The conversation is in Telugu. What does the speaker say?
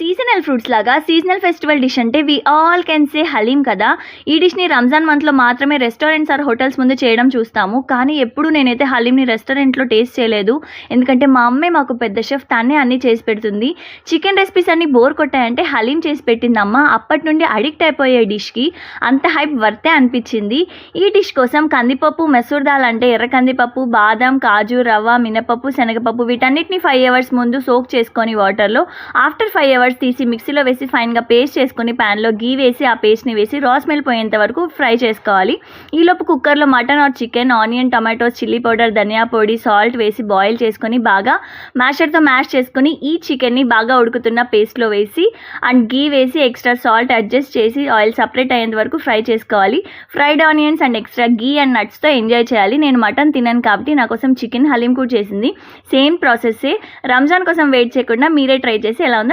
సీజనల్ ఫ్రూట్స్ లాగా సీజనల్ ఫెస్టివల్ డిష్ అంటే we all can say haleem కదా. ఈ డిష్ని రంజాన్ మంత్లో మాత్రమే రెస్టారెంట్స్ ఆర్ హోటల్స్ ముందు చేయడం చూస్తాము. కానీ ఎప్పుడు నేనైతే హలీంని రెస్టారెంట్లో టేస్ట్ చేయలేదు. ఎందుకంటే మా అమ్మే మాకు పెద్ద షెఫ్, తనే అన్నీ చేసి పెడుతుంది. చికెన్ రెసిపీస్ అన్ని బోర్ కొట్టాయంటే హలీం చేసి పెట్టిందమ్మ. అప్పటి నుండి అడిక్ట్ అయిపోయే డిష్కి అంత హైప్ వర్తే అనిపించింది. ఈ డిష్ కోసం కందిపప్పు, మసూర్ దాల్ అంటే ఎర్ర కందిపప్పు, బాదం, కాజు, రవ్వ, మినపప్పు, శనగపప్పు వీటన్నిటిని 5 hours ముందు సోక్ చేసుకొని వాటర్లో, ఆఫ్టర్ 5 hours తీసి మిక్సీలో వేసి ఫైన్గా పేస్ట్ చేసుకొని ప్యాన్లో గీ వేసి ఆ పేస్ట్ని వేసి రా స్మెల్ పోయేంత వరకు ఫ్రై చేసుకోవాలి. ఈలోపు కుక్కర్లో mutton or chicken, onion, tomatoes, chilli powder, ధనియా పొడి, సాల్ట్ వేసి బాయిల్ చేసుకొని బాగా మ్యాషర్తో మ్యాష్ చేసుకొని ఈ చికెన్ని బాగా ఉడుకుతున్న పేస్ట్లో వేసి అండ్ గీ వేసి ఎక్స్ట్రా సాల్ట్ అడ్జస్ట్ చేసి ఆయిల్ సపరేట్ అయ్యేంత వరకు ఫ్రై చేసుకోవాలి. Fried onions and extra ghee and నట్స్తో ఎంజాయ్ చేయాలి. నేను మటన్ తినను కాబట్టి నా కోసం చికెన్ హలీం కూడా చేసింది. సేమ్ ప్రాసెస్సే. రంజాన్ కోసం వెయిట్ చేయకుండా మీరే ట్రై చేసి ఎలా ఉందో